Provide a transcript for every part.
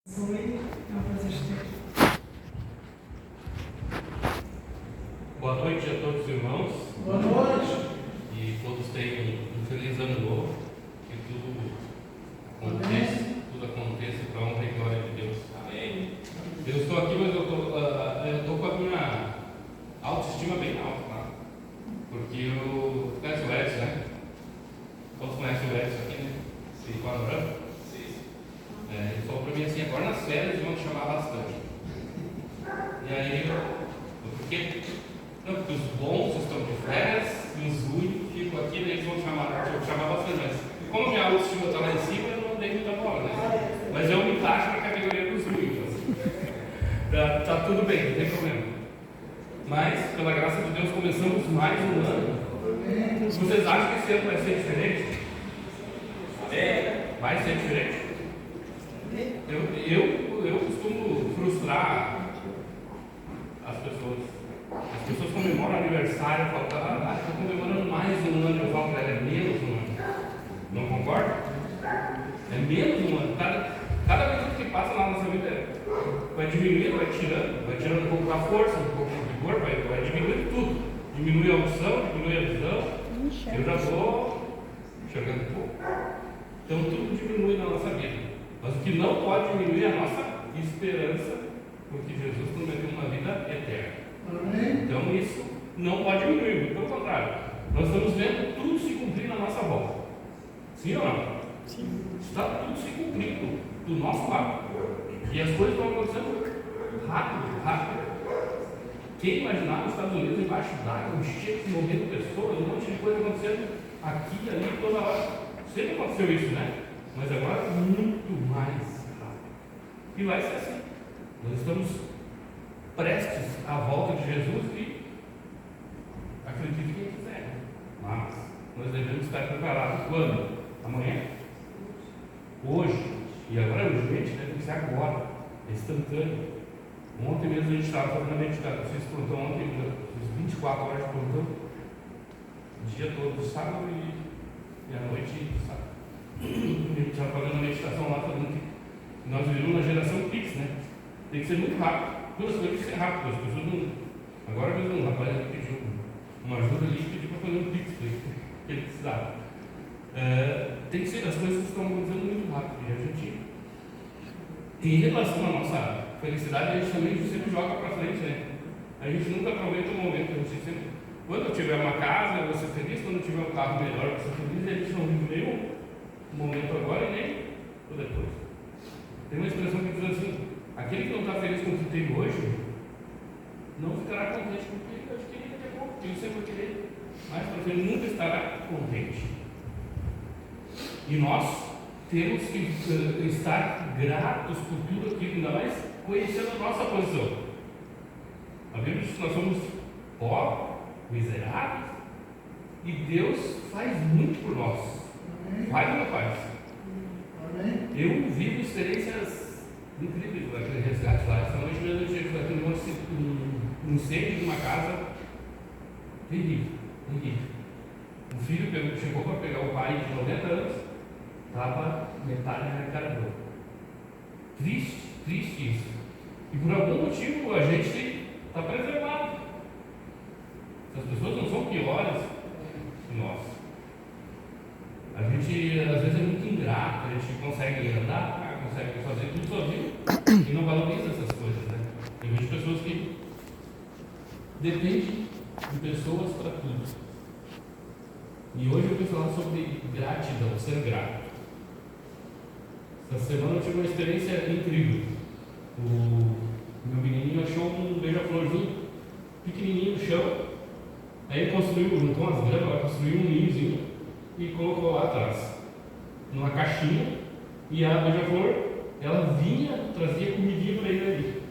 Oi, é um prazer estar. Boa noite a todos os irmãos. Boa noite. E todos tenham um feliz ano novo. Que tudo aconteça para a honra e glória de Deus. Amém. Eu estou aqui, mas eu estou com a minha autoestima bem alta, tá? Porque eu conheço o Edson, né? Todos conhecem o Edson aqui, né? Sim, com a Nora. Ele falou para mim assim: agora nas férias vão te chamar bastante. E aí porque os bons estão de férias e os ruins ficam aqui, daí eles vão chamar bastante. Mas como minha autoestima está lá em cima, eu não dei muita bola, né? Mas eu me encaixo na categoria dos ruins. Assim. Tá tudo bem, não tem problema. Mas, pela graça de Deus, começamos mais um ano. Vocês acham que esse ano vai ser diferente? Vai ser diferente? Eu costumo frustrar as pessoas. As pessoas comemoram aniversário, falam, estou comemorando mais um ano, eu falo, é menos um ano. Não concorda? É menos um ano. Cada minuto que passa na nossa vida vai diminuindo, vai tirando um pouco da força, um pouco do vigor, vai diminuindo tudo. Diminui a audição, diminui a visão. Eu já estou enxergando um pouco. Então tudo diminui na nossa vida. Mas o que não pode diminuir é a nossa esperança, porque Jesus prometeu uma vida eterna. Então isso não pode diminuir, muito pelo contrário. Nós estamos vendo tudo se cumprir na nossa volta. Sim ou não? Sim. Está tudo se cumprindo do nosso lado. E as coisas estão acontecendo rápido. Quem imaginar os Estados Unidos embaixo d'água, cheio de morrendo pessoas, um monte de coisa acontecendo aqui, ali, toda hora. Sempre aconteceu isso, né? Mas agora muito mais rápido. E vai ser assim. Nós estamos prestes à volta de Jesus e acredite quem quiser. Mas nós devemos estar preparados quando? Amanhã? Hoje. E agora é urgente, deve ser agora. É instantâneo. Ontem mesmo a gente estava fazendo a meditação. Vocês plantão ontem, fiz 24 horas de plantão. O dia todo, sábado e a noite de sábado. A gente estava fazendo a meditação lá, falando que nós vivemos na geração Pix, né? Tem que ser muito rápido. Todas as coisas têm que ser rápido. As pessoas não. Agora mesmo um rapaz pediu uma ajuda ali e pediu para fazer um Pix, que ele precisava. Tem que ser, as coisas estão acontecendo muito rápido. E a gente, em relação à nossa felicidade, a gente também sempre joga para frente, né? A gente nunca aproveita o momento. A gente sempre, quando eu tiver uma casa, eu vou ser feliz. Quando eu tiver um carro melhor, eu vou ser feliz. E a gente não vive nenhum momento agora e nem o depois. Tem uma expressão que diz assim: aquele que não está feliz com o que tem hoje não ficará contente com o que ele adquiriu daqui a pouco, porque ele sempre vai querer mais para frente, nunca estará contente. E nós temos que estar gratos por tudo aquilo, ainda mais conhecendo a nossa posição. A Bíblia diz que nós somos pobres, miseráveis, e Deus faz muito por nós. Faz ou não faz? Eu vivo experiências incríveis naquele resgate lá. Essa noite mesmo eu tive um incêndio de uma casa terrível. Um filho chegou para pegar o pai de 90 anos, estava metade da caramba. Triste isso. E por algum motivo a gente está preservado. As pessoas não são piores que nós. A gente às vezes é muito ingrato, a gente consegue andar, consegue fazer tudo sozinho e não valoriza essas coisas, né? Tem muitas pessoas que dependem de pessoas para tudo. E hoje eu vou falar sobre gratidão, ser grato. Essa semana eu tive uma experiência incrível. O meu menininho achou um beija-florzinho pequenininho no chão. Aí ele construiu, juntou umas gramas, construiu um ninhozinho e colocou lá atrás, numa caixinha, e a beija-flor, ela trazia comidinha para ele ali,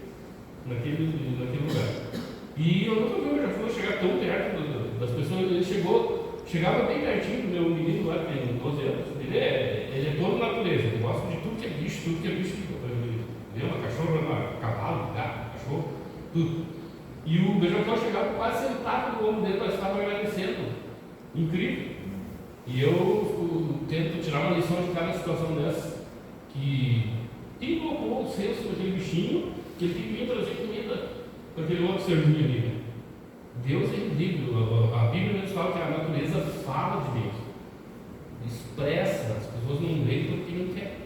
naquele lugar. E eu nunca vi o beija-flor chegar tão perto das pessoas. Ele chegava bem pertinho do meu menino lá, que tem 12 anos. Ele é todo natureza, ele gosta de tudo que é bicho. Ele é uma cachorra, uma cavalo, gato, cachorro, tudo. E o beija-flor chegava quase sentado no ombro dele, mas estava agradecendo. Incrível. E eu tento tirar uma lição de cada situação dessa, que Quem colocou o cesto daquele bichinho que ele tem que vir trazer comida para aquele outro serzinho ali? Né? Deus é incrível. A Bíblia nos fala que a natureza fala de Deus, expressa, as pessoas não leem porque não quer.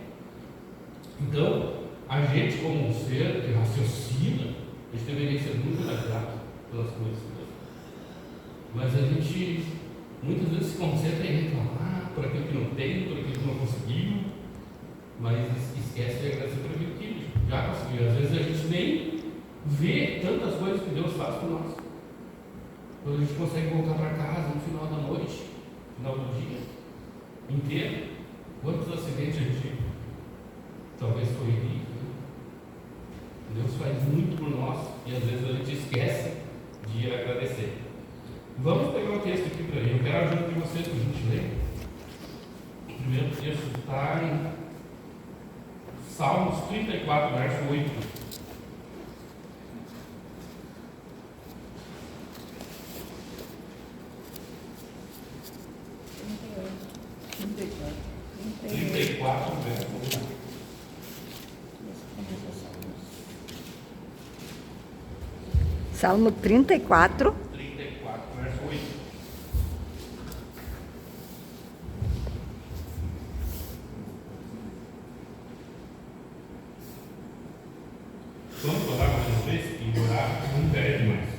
Então, a gente, como um ser que raciocina, a gente deveria ser muito grato pelas coisas de Deus. Mas a gente muitas vezes se concentra em reclamar por aquilo que não tem, por aquilo que não conseguiu, mas esquece de agradecer por aquilo que já conseguiu. Às vezes a gente nem vê tantas coisas que Deus faz por nós. Quando a gente consegue voltar para casa no final da noite, no final do dia inteiro, quantos acidentes a gente talvez foi ali. Deus faz muito por nós e às vezes a gente esquece de agradecer. Vamos pegar o texto aqui para mim. Eu quero a ajuda de vocês para a gente ler. O primeiro texto está em Salmos 34, verso 8. Verso 8. Salmo 34. 34, verso 8. Vamos orar mais uma vez e orar nunca é demais.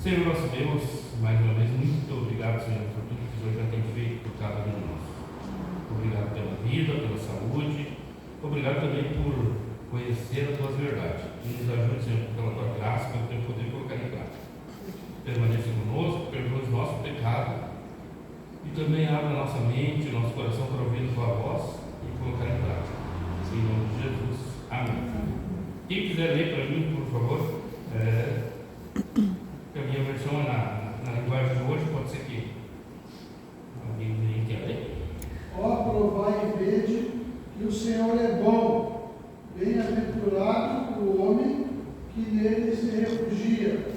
Senhor nosso Deus, mais uma vez, muito obrigado, Senhor, por tudo que o Senhor já tem feito por cada um de nós. Obrigado pela vida, pela saúde. Obrigado também por conhecer as tuas verdades. E nos ajude, Senhor, pela tua graça, pelo teu poder colocar em prática. Permaneça conosco, perdoa os nossos pecados e também abra nossa mente, nosso coração para ouvir a tua voz e colocar em prática. Em nome de Jesus. Amém. Quem quiser ler para mim, por favor, a minha versão é na linguagem de hoje, pode ser que alguém quer ler. Ó, provai e vede que o Senhor é bom, bem-aventurado o homem que nele se refugia.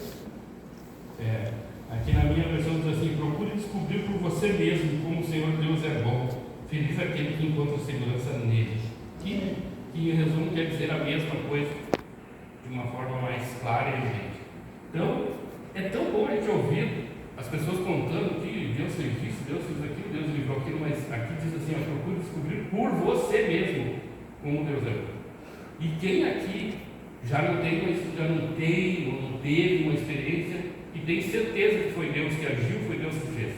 Aqui na minha versão diz assim: procure descobrir por você mesmo como o Senhor Deus é bom. Feliz aquele que encontra segurança nele. Que em resumo quer dizer a mesma coisa, de uma forma mais clara e evidente. Então, é tão bom a gente ouvir as pessoas contando que Deus fez isso, Deus fez aquilo, Deus livrou aquilo, mas aqui diz assim: procure descobrir por você mesmo como Deus é bom. E quem aqui já não tem ou não teve uma experiência e tem certeza que foi Deus que agiu, foi Deus que fez?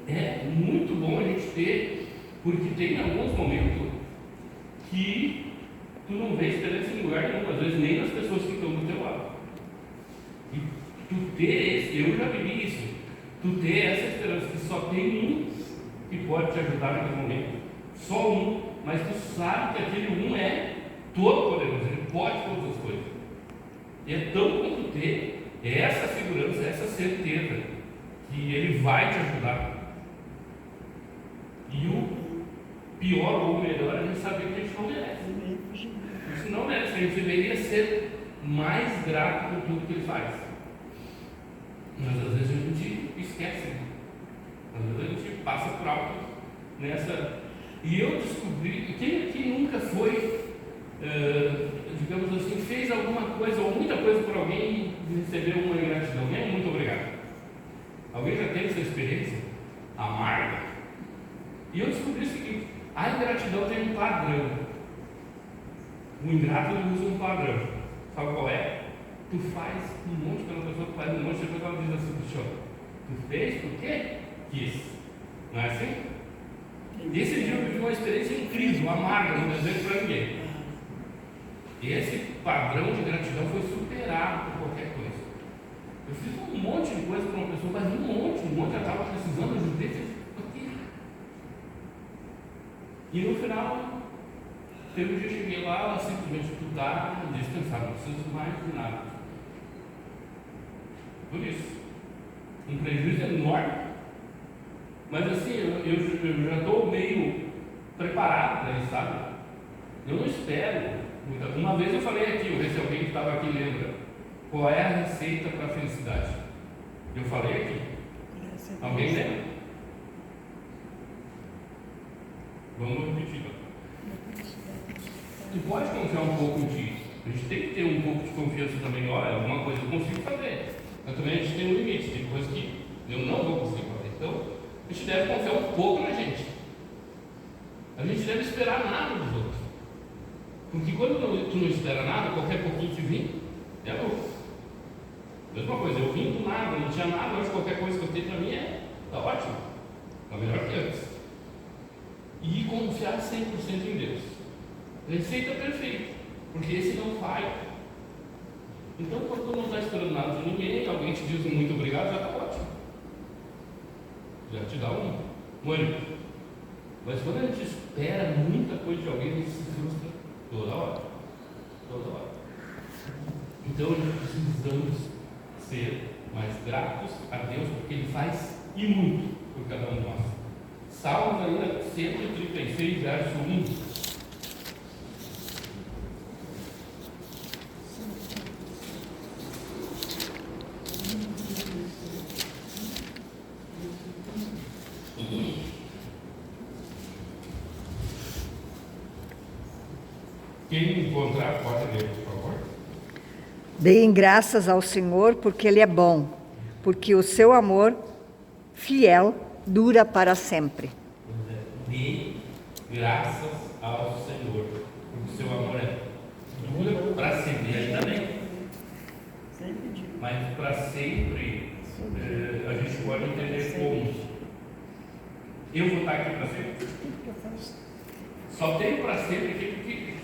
É muito bom a gente ter, porque tem alguns momentos que tu não vê esperança em lugar nenhum, às vezes nem nas pessoas que estão do teu lado. E tu ter eu já vivi isso, tu ter essa esperança que só tem um que pode te ajudar naquele momento, só um, mas tu sabe que aquele um é todo poderoso, ele pode todas as coisas. E é tão bom tu ter essa segurança, essa certeza que ele vai te ajudar. E o pior ou o melhor é a gente saber que a gente não merece. Isso não merece, a gente deveria ser mais grato por tudo que ele faz. Mas às vezes a gente esquece, às vezes a gente passa por alto nessa. E eu descobri, quem aqui nunca foi, digamos assim, fez alguma coisa ou muita coisa por alguém e recebeu uma ingratidão? Muito obrigado. Alguém já teve essa experiência amarga? E eu descobri o seguinte: a ingratidão tem um padrão. O ingrato ele usa um padrão. Sabe qual é? Tu faz um monte pela pessoa, tu faz um monte, depois ela diz assim: tu fez porque quis. Não é assim? E esse dia eu vivi uma experiência incrível, amarga, não desejo para ninguém. Esse padrão de gratidão foi superado por qualquer coisa. Eu fiz um monte de coisa para uma pessoa, mas um monte, ela estava precisando, ajudei, aqui. E no final, teve um dia que eu cheguei lá, ela simplesmente estudar, descansar, não preciso mais de nada. Por isso, um prejuízo enorme. Mas assim, eu já estou meio preparado para isso, sabe? Eu não espero. Uma vez eu falei aqui, eu vi se alguém que estava aqui lembra, qual é a receita para a felicidade? Eu falei aqui. Alguém lembra? Vamos repetir. E pode confiar um pouco em ti. A gente tem que ter um pouco de confiança também. Olha, alguma coisa eu consigo fazer. Mas também a gente tem um limite. Tem coisas que eu não vou conseguir fazer. Então, a gente deve confiar um pouco na gente. A gente deve esperar nada dos outros. Porque quando tu não espera nada, qualquer pouquinho que vir, é louco. Mesma coisa, eu vim do nada, não tinha nada, hoje qualquer coisa que eu tenho para mim está ótimo. Está melhor que antes. E confiar 100% em Deus. Receita perfeita, porque esse não falha. Então, quando tu não está esperando nada de ninguém, alguém te diz muito obrigado, já está ótimo. Já te dá um ânimo. Mas quando a gente espera muita coisa de alguém, a gente se frustra toda hora. Toda hora. Então, nós precisamos ser mais gratos a Deus, porque Ele faz e muito por cada um de nós. Salmos ainda 136, verso 1. Quem encontrar, pode ler, por favor. Deem graças ao Senhor, porque Ele é bom, porque o seu amor fiel dura para sempre. Dê graças ao Senhor, porque o seu amor dura para sempre. Aí também. Mas para sempre, a gente pode entender como. Eu vou estar aqui para sempre. Só tenho para sempre aqui porque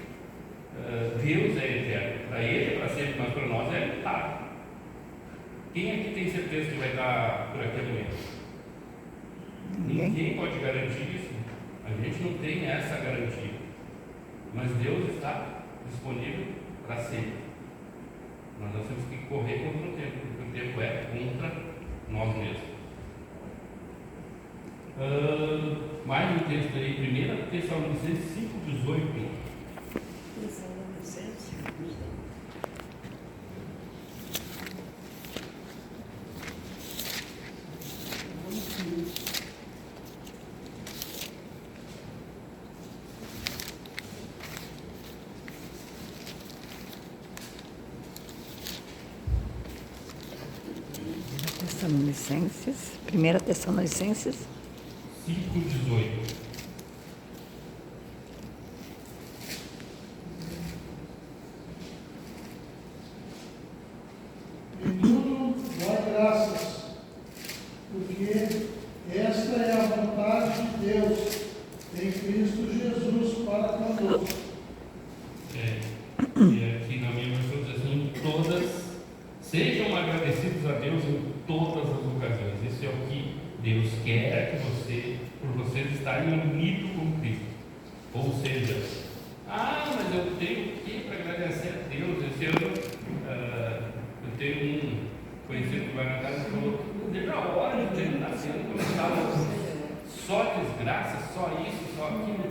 Deus é eterno. Para Ele é para sempre, mas para nós é eterno. Quem aqui tem certeza que vai estar por aqui amanhã? Ninguém pode garantir isso. A gente não tem essa garantia. Mas Deus está disponível para sempre. Mas nós temos que correr contra o tempo, porque o tempo é contra nós mesmos. Mais um texto aí, 1 Tessalonicenses 5,18. Tessalonicenses, 1 Tessalonicenses 5,18. Em tudo dai graças, porque esta é a vontade de Deus em Cristo Jesus para conosco. E aqui na minha versão diz assim: sejam agradecidos a Deus em todas as ocasiões. Isso é o que Deus quer por vocês estarem unidos com Cristo. Ou seja, mas eu tenho o que para agradecer a Deus? Esse ano eu tenho um conhecido que vai na casa e falou: não vejo a hora de terminar sendo como estava. Só desgraça, só isso, só aquilo.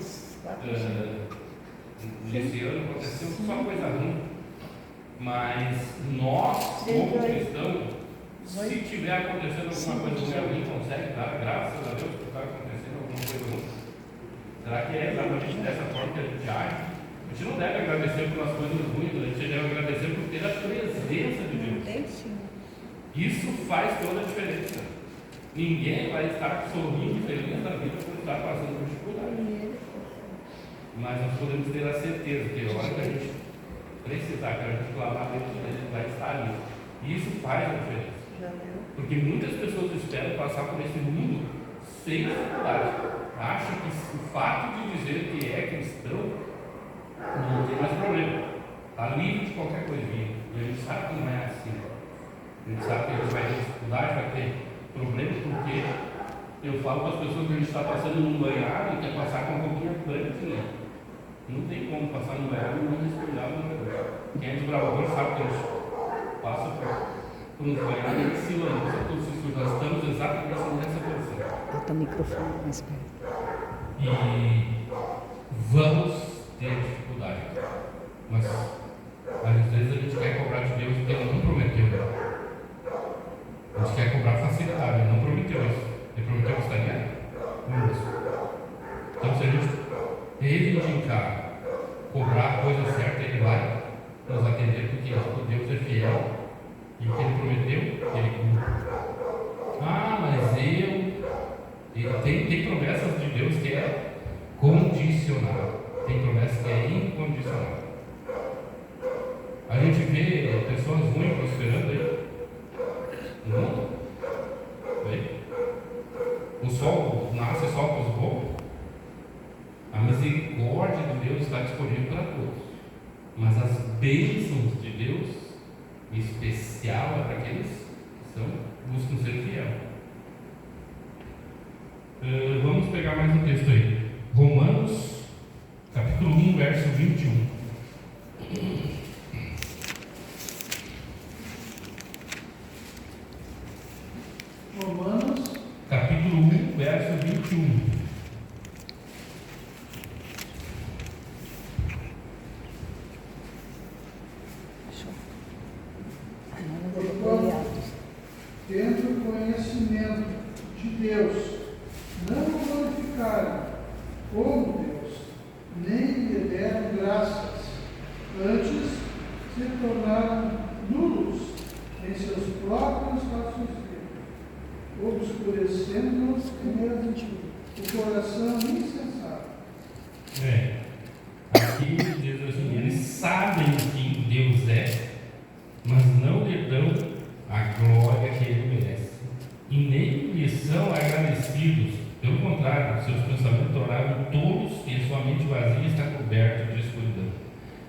Nesse ano aconteceu só coisa ruim. Mas nós, como cristãos, se tiver acontecendo alguma coisa ruim, alguém consegue dar graças a Deus por estar acontecendo alguma coisa ruim? Será que é exatamente dessa forma que a gente age? A gente não deve agradecer pelas coisas ruins, a gente deve agradecer por ter a presença de Deus. Isso faz toda a diferença. Ninguém vai estar sorrindo e feliz da vida por estar passando por dificuldade. Mas nós podemos ter a certeza que a hora que a gente precisar, que a gente clamar dentro dele, vai estar ali. E isso faz a diferença. Porque muitas pessoas esperam passar por esse mundo sem dificuldade. Acham que o fato de dizer que é cristão não tem mais problema. Está livre de qualquer coisinha. E a gente sabe que não é assim. A gente sabe que a gente vai ter dificuldade, vai ter problemas, porque eu falo para as pessoas que a gente está passando num banhado e quer passar com a roupinha branquinha. Não tem como passar no banhado e não respeitar o banhado. Quem é de Bravador sabe que a gente passa por um banhado e se lança todos os que nós estamos exatamente nessa posição. Bota o microfone mais perto. E vamos ter dificuldade. Mas às vezes a gente quer cobrar de Deus porque Ele não prometeu. A gente quer cobrar facilidade, Ele não prometeu isso. Ele prometeu que estaria conosco. Então, se a gente reivindicar cobrar a coisa certa, Ele vai nos atender, porque o Deus é fiel e o que Ele prometeu, Ele cumpre. Ah, mas tem promessas de Deus que é condicional, tem promessas que é incondicional. A gente vê pessoas ruins prosperando aí no mundo. O sol nasce só para os bons. A misericórdia de Deus está disponível para todos. Mas as bênçãos de Deus, em especial, é para aqueles que buscam ser fiel. Vamos pegar mais um texto aí. Romanos, capítulo 1, verso 21. Romanos, Capítulo 1, verso 21. tendo o conhecimento de Deus, não o glorificaram como Deus, nem lhe deram graças, antes se tornaram nulos em seus próprios raciocínios, obscurecendo o coração insensato. Aqui diz assim: eles sabem quem Deus é, mas não lhe dão a glória que Ele merece, e nem lhe são agradecidos. Pelo contrário, seus pensamentos tornaram tolos e a sua mente vazia está coberta de escuridão.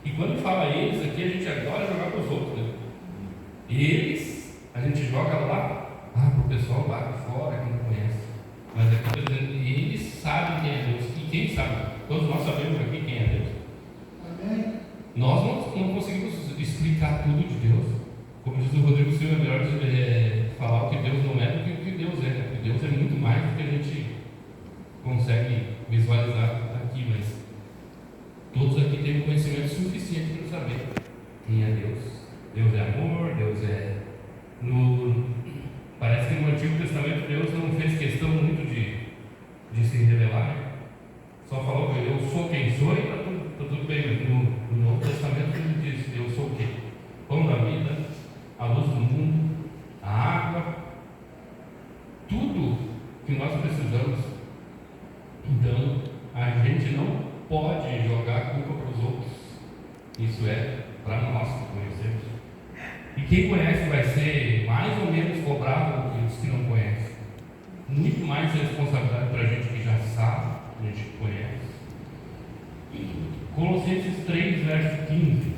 E quando fala eles, aqui a gente adora jogar para os outros, né? Eles, a gente joga lá, para o pessoal lá de fora que não conhece. Mas aqui está dizendo, eles sabem quem é Deus. E quem sabe? Todos nós sabemos aqui quem é Deus. Amém? Nós não conseguimos explicar tudo de Deus. Como diz o Rodrigo Silva, é melhor falar o que Deus não é do que o que Deus é. Porque Deus é muito mais do que a gente consegue visualizar aqui, mas todos aqui têm conhecimento suficiente para saber quem é Deus. Deus é amor, Deus é... Parece que no Antigo Testamento Deus não fez questão muito de se revelar, né? Só falou que eu sou quem sou e está tudo bem. No Novo Testamento ele diz: eu sou o quê? Pão da vida, a luz do mundo, a água, tudo que nós precisamos. Então, a gente não pode jogar a culpa para os outros. Isso é para nós que conhecemos. E quem conhece vai ser mais ou menos cobrado do que os que não conhecem. Muito mais responsabilidade para a gente que já sabe, a gente que conhece. Colossenses 3, verso 15.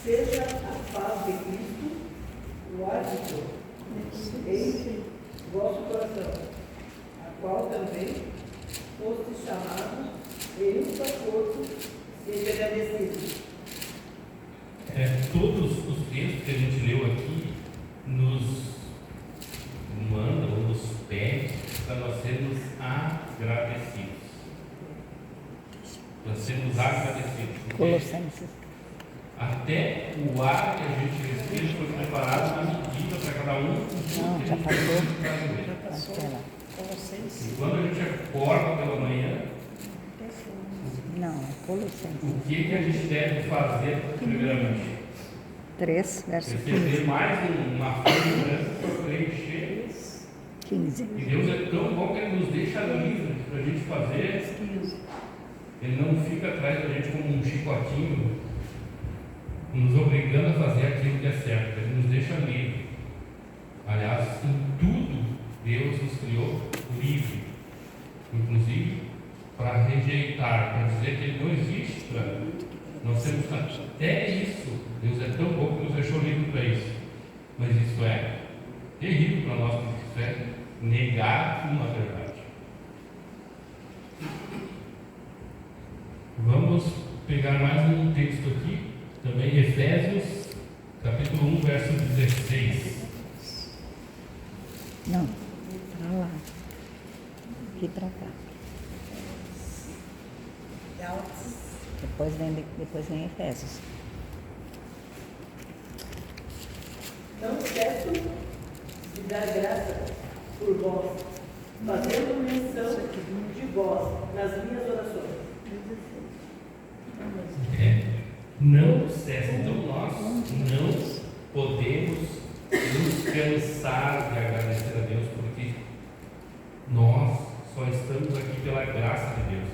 Seja a paz de Cristo o árbitro em vosso coração, a qual também foste chamados em um só corpo, seja agradecidos. Todos os textos que a gente leu aqui nos manda ou nos pede para nós sermos agradecidos. Para sermos agradecidos. Colossenses. Até o ar que a gente respira foi preparado na medida para cada um. Não, já passou. E quando a gente acorda pela manhã, Não, é Colossenses. o que a gente deve fazer primeiramente? 3, verso Receber mais uma folha branca para preencher. 15. E Deus é tão bom que Ele nos deixa livre para a gente fazer. Ele não fica atrás da gente como um chicotinho, nos obrigando a fazer aquilo que é certo. Ele nos deixa livre. Aliás, em tudo, Deus nos criou livre. Inclusive, para rejeitar, para dizer que Ele não existe. Nós temos até isso. Deus é tão bom que nos deixou livre para isso. Mas isso é terrível para nós, porque isso é negar uma verdade. Vamos pegar mais um texto aqui, também Efésios, capítulo 1, verso 16. Não, para lá. Aqui para cá. Depois vem Efésios. Não cesso de dar graça por vós, fazendo menção de vós nas minhas orações. Não cessa. Então nós não podemos nos cansar de agradecer a Deus, porque nós só estamos aqui pela graça de Deus.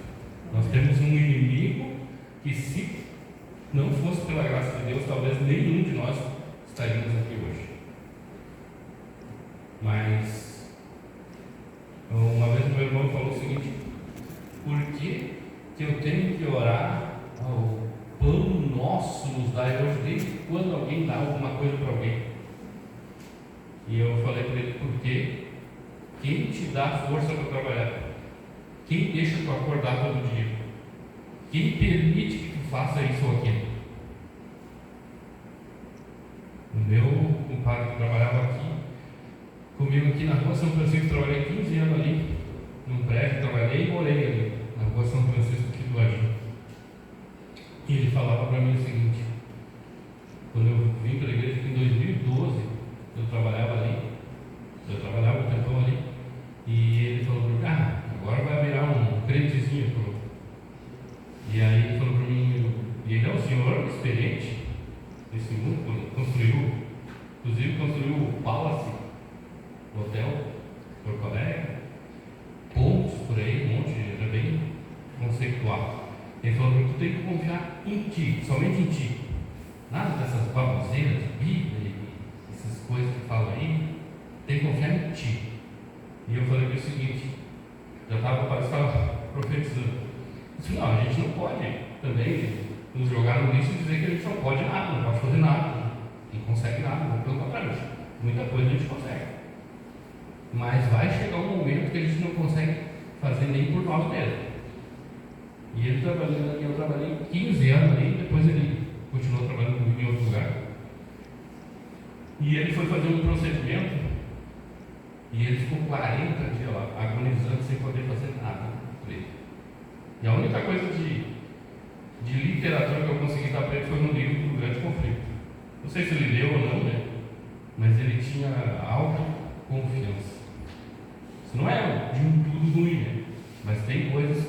Nós temos um inimigo que, se não fosse pela graça de Deus, talvez nenhum de nós estaríamos aqui hoje. Mas uma vez meu irmão falou o seguinte: por que eu tenho que orar ao pão nosso nos dai hoje, desde quando alguém dá alguma coisa para alguém? E eu falei para ele: porque quem te dá força para trabalhar? Quem deixa tu acordar todo dia? Quem permite que tu faça isso ou aquilo? O meu compadre que trabalhava aqui comigo aqui na rua São Francisco, trabalhei 15 anos ali, num prédio, trabalhei e morei ali, na rua São Francisco, aqui do Ladinho. E ele falava para mim o seguinte: quando eu vim para a igreja em 2012, eu trabalhava um tempão ali, e ele falou para mim: agora vai virar um crentezinho. E aí ele falou para mim, e ele é um senhor experiente nesse mundo, inclusive construiu o Palace, o hotel, Porto Alegre, pontos por aí, um monte, era bem conceitual. Ele falou: tu tem que confiar em ti, somente em ti. Nada dessas baboseiras de Bíblia e essas coisas que falam aí, tem que confiar em ti. E eu falei o seguinte, parece que estava profetizando. Eu disse: não, a gente não pode também nos jogar no lixo e dizer que a gente não pode nada, não pode fazer nada, não consegue nada, pelo contrário, muita coisa a gente consegue. Mas vai chegar um momento que a gente não consegue fazer nem por nós mesmos. E ele trabalhando ali, eu trabalhei 15 anos ali, depois ele continuou trabalhando comigo em outro lugar. E ele foi fazer um procedimento e ele ficou 40 dias lá, agonizando, sem poder fazer nada por ele. E a única coisa de literatura que eu consegui dar para ele foi no livro do Grande Conflito. Não sei se ele leu ou não, né? Mas ele tinha autoconfiança. Isso não é de um tudo ruim, né? Mas tem coisas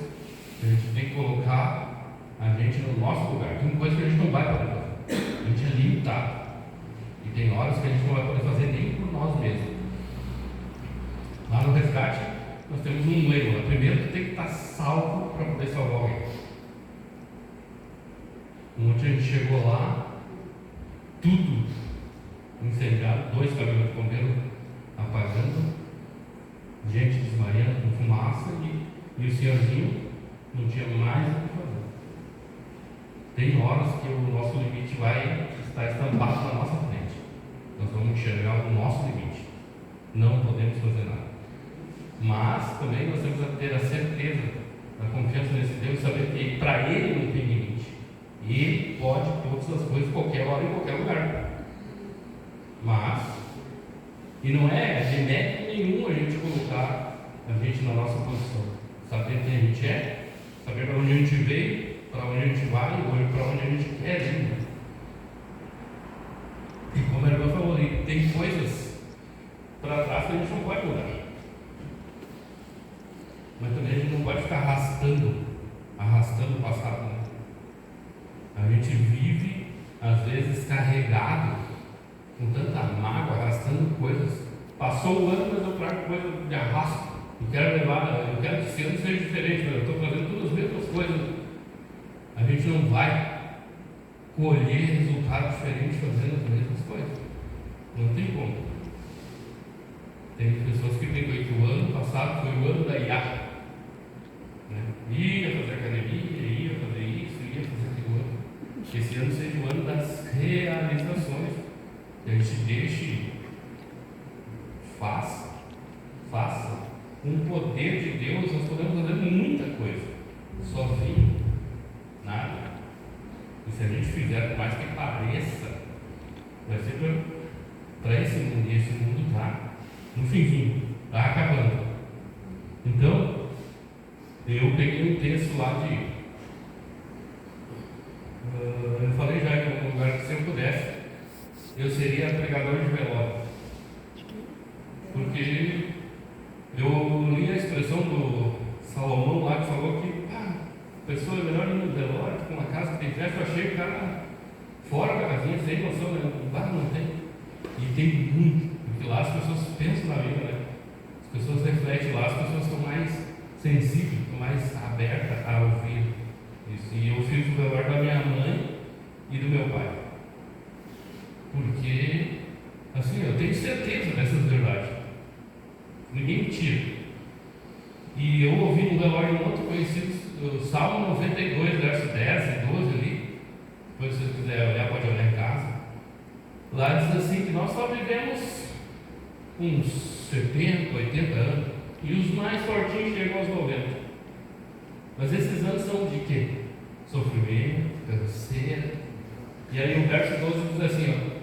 que a gente tem que colocar a gente no nosso lugar. Tem coisas que a gente não vai poder fazer. A gente é limitado. E tem horas que a gente não vai poder fazer nem por nós mesmos. Lá no resgate, nós temos um lema. Primeiro, tu tem que estar salvo para poder salvar alguém. Ontem a gente chegou lá, tudo incendiado, 2 caminhões de bombeiro apagando, gente desmaiando com fumaça e o senhorzinho não tinha mais o que fazer. Tem horas que o nosso limite vai estar estampado na nossa frente. Nós vamos enxergar o nosso limite. Não podemos fazer nada. Mas também nós temos que ter a certeza, a confiança nesse Deus, saber que para Ele não tem limite. Ele pode todas as coisas, qualquer hora, em qualquer lugar. Mas, e não é de mérito nenhum a gente colocar a gente na nossa posição. Saber quem a gente é, saber para onde a gente veio, para onde a gente vai e para onde a gente quer ir. E como a irmã falou, tem coisas para trás que a gente não pode mudar. Mas também a gente não pode ficar arrastando o passado, né? A gente vive, às vezes, carregado com tanta mágoa, arrastando coisas. Passou o ano, mas eu trago coisa de arrasto. Eu quero que esse ano seja diferente, mas eu estou fazendo todas as mesmas coisas. A gente não vai colher resultados diferentes fazendo as mesmas coisas. Não tem como. Tem pessoas que brincam que o ano passado foi o ano da IA. Né? Ia fazer academia, ia fazer isso, ia fazer aquilo outro. Que esse ano seja o ano das realizações. Que a gente deixe, faça. Com o poder de Deus, nós podemos fazer muita coisa. Sozinho, nada. E se a gente fizer por mais que pareça, vai ser para esse mundo. E esse mundo está no finzinho, está acabando. Então, eu peguei um texto lá pregador de velório. Porque eu li a expressão do Salomão lá que falou que a pessoa é melhor ir no velório com uma casa que tem festa. Eu achei o cara fora da casinha, sem noção, né? Não tem. E tem muito, porque lá as pessoas pensam na vida, né? As pessoas refletem lá, as pessoas estão mais sensíveis, estão mais abertas a ouvir isso. E eu fiz o velório da minha mãe e do meu pai. Porque, assim, eu tenho certeza dessas verdades. Ninguém me tira. E eu ouvi no velório de um outro conhecido, o Salmo 92, verso 10 e 12 ali. Depois, se você quiser olhar, pode olhar em casa. Lá diz assim que nós só vivemos uns 70, 80 anos. E os mais fortinhos chegam aos 90. Mas esses anos são de quê? Sofrimento, canseira. E aí o verso 12 diz assim, ó: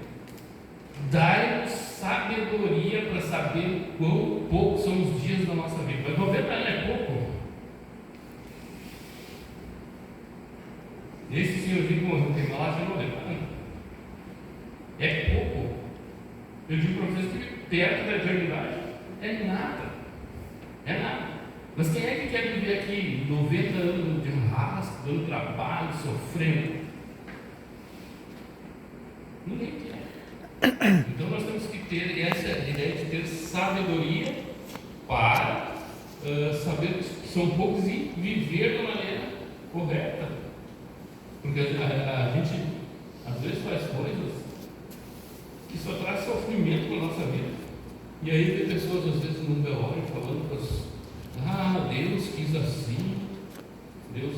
dai-nos sabedoria para saber quão poucos são os dias da nossa vida. Mas 90 anos é pouco. Esse senhorzinho que morreu tem lá de 90 anos. É pouco. Eu digo para vocês que perto da eternidade é nada. É nada. Mas quem é que quer viver aqui 90 anos de arrasto, dando trabalho, sofrendo? Ninguém quer. Então nós temos que ter essa ideia de ter sabedoria para saber que são poucos e viver da maneira correta. Porque a gente às vezes faz coisas que só traz sofrimento para a nossa vida. E aí tem pessoas às vezes num velório falando para Deus quis assim. Deus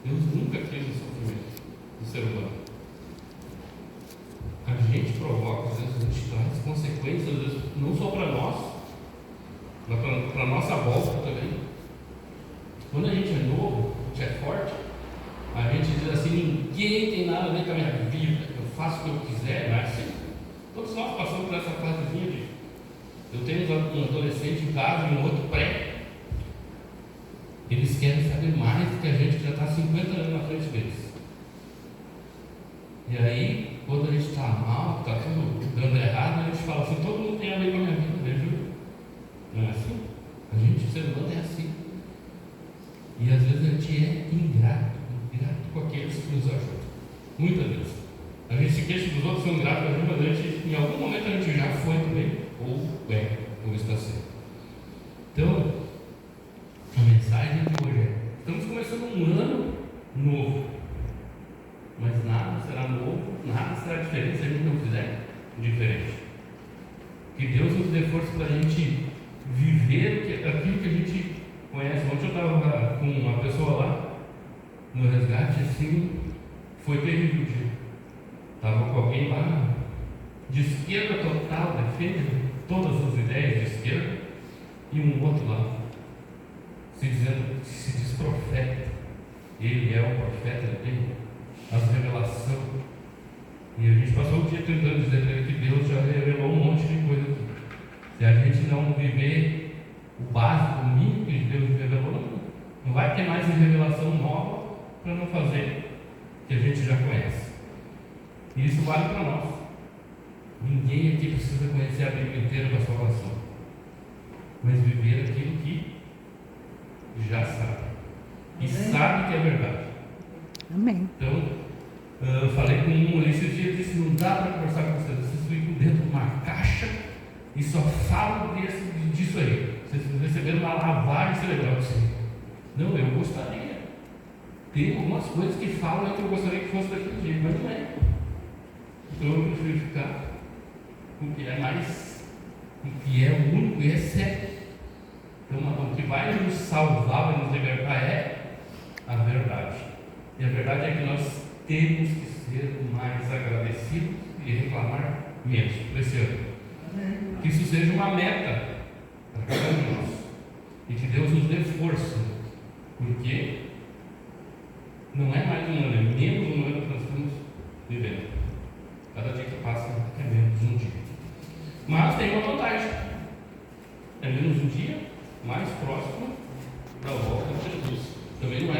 nunca quis o sofrimento do ser humano. A gente provoca, às vezes a gente traz consequências, às vezes, não só para nós, mas para a nossa volta também. Quando a gente é novo, a gente é forte, a gente diz assim, ninguém tem nada a ver com a minha vida, eu faço o que eu quiser, não é assim? Todos nós passamos por essa fasezinha de eu tenho um adolescente em casa e um outro pré. Eles querem saber mais do que a gente que já está 50 anos na frente deles. E aí, quando a gente está mal, está tudo dando errado, a gente fala assim, todo mundo tem a ver com a minha vida, me ajuda. Não é assim? A gente, o ser humano, é assim. E às vezes a gente é ingrato com aqueles que nos ajudam. Muitas vezes. A gente se queixa dos outros, são ingratos com a gente, mas a gente, em algum momento a gente já foi também, ou está sendo. Então, a mensagem de hoje é: estamos começando um ano novo, mas nada será novo, nada será diferente se a gente não fizer diferente. Que Deus nos dê força para a gente viver aquilo que a gente conhece. Ontem eu estava com uma pessoa lá no resgate, assim, foi terrível o dia. Estava com alguém lá de esquerda total, defende todas as ideias de esquerda, e um outro lá se diz profeta. Ele é o profeta, ele tem as revelações. E a gente passou o dia tentando dizer para ele que Deus já revelou um monte de coisa aqui. Se a gente não viver o básico, o mínimo que Deus revelou, não vai ter mais revelação nova para não fazer o que a gente já conhece. E isso vale para nós. Ninguém aqui precisa conhecer a Bíblia inteira para a salvação, mas viver aquilo que já sabe e sabe que é verdade. Amém. Então, eu falei com um esses dias e disse: não dá para conversar com vocês ficam dentro de uma caixa e só falam disso aí. Vocês receberam uma lavagem cerebral disso aí. Não, eu gostaria. Tem algumas coisas que falam que eu gostaria que fosse daquele jeito, mas não é. Então eu prefiro ficar com o que é mais, o que é único e é certo. Então o que vai nos salvar, vai nos libertar é a verdade. E a verdade é que nós temos que ser mais agradecidos e reclamar menos para esse ano. Que isso seja uma meta para cada um de nós. E que Deus nos dê força, porque não é mais um ano, é menos um ano que nós estamos vivendo. Cada dia que passa é menos um dia. Mas tem uma vantagem. É menos um dia mais próximo da volta de Jesus. Também não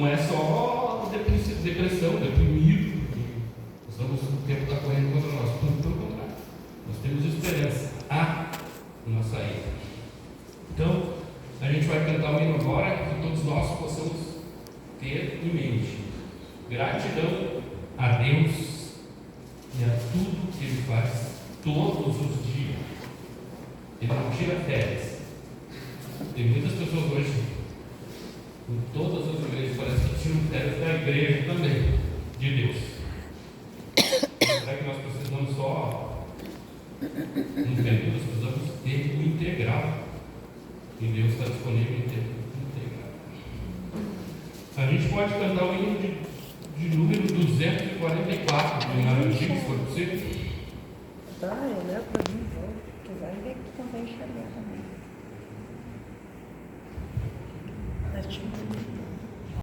é só depressão, deprimido. O tempo está correndo contra nós. Então temos esperança. Há uma saída. Então, a gente vai cantar o hino agora, que todos nós possamos ter em mente gratidão a Deus e a tudo que Ele faz todos os dias. Ele não tira férias. Tem muitas pessoas hoje, em todas as igrejas, parece que tiram férias da igreja também, de Deus. Será que nós precisamos só um tempo? Nós precisamos tempo integral. E Deus está disponível em tempo integral. A gente pode cantar o hino de número 244 do Hinário Antigo, se for possível. Tá, olha para mim, tu vai ver que tu vai enxergar também.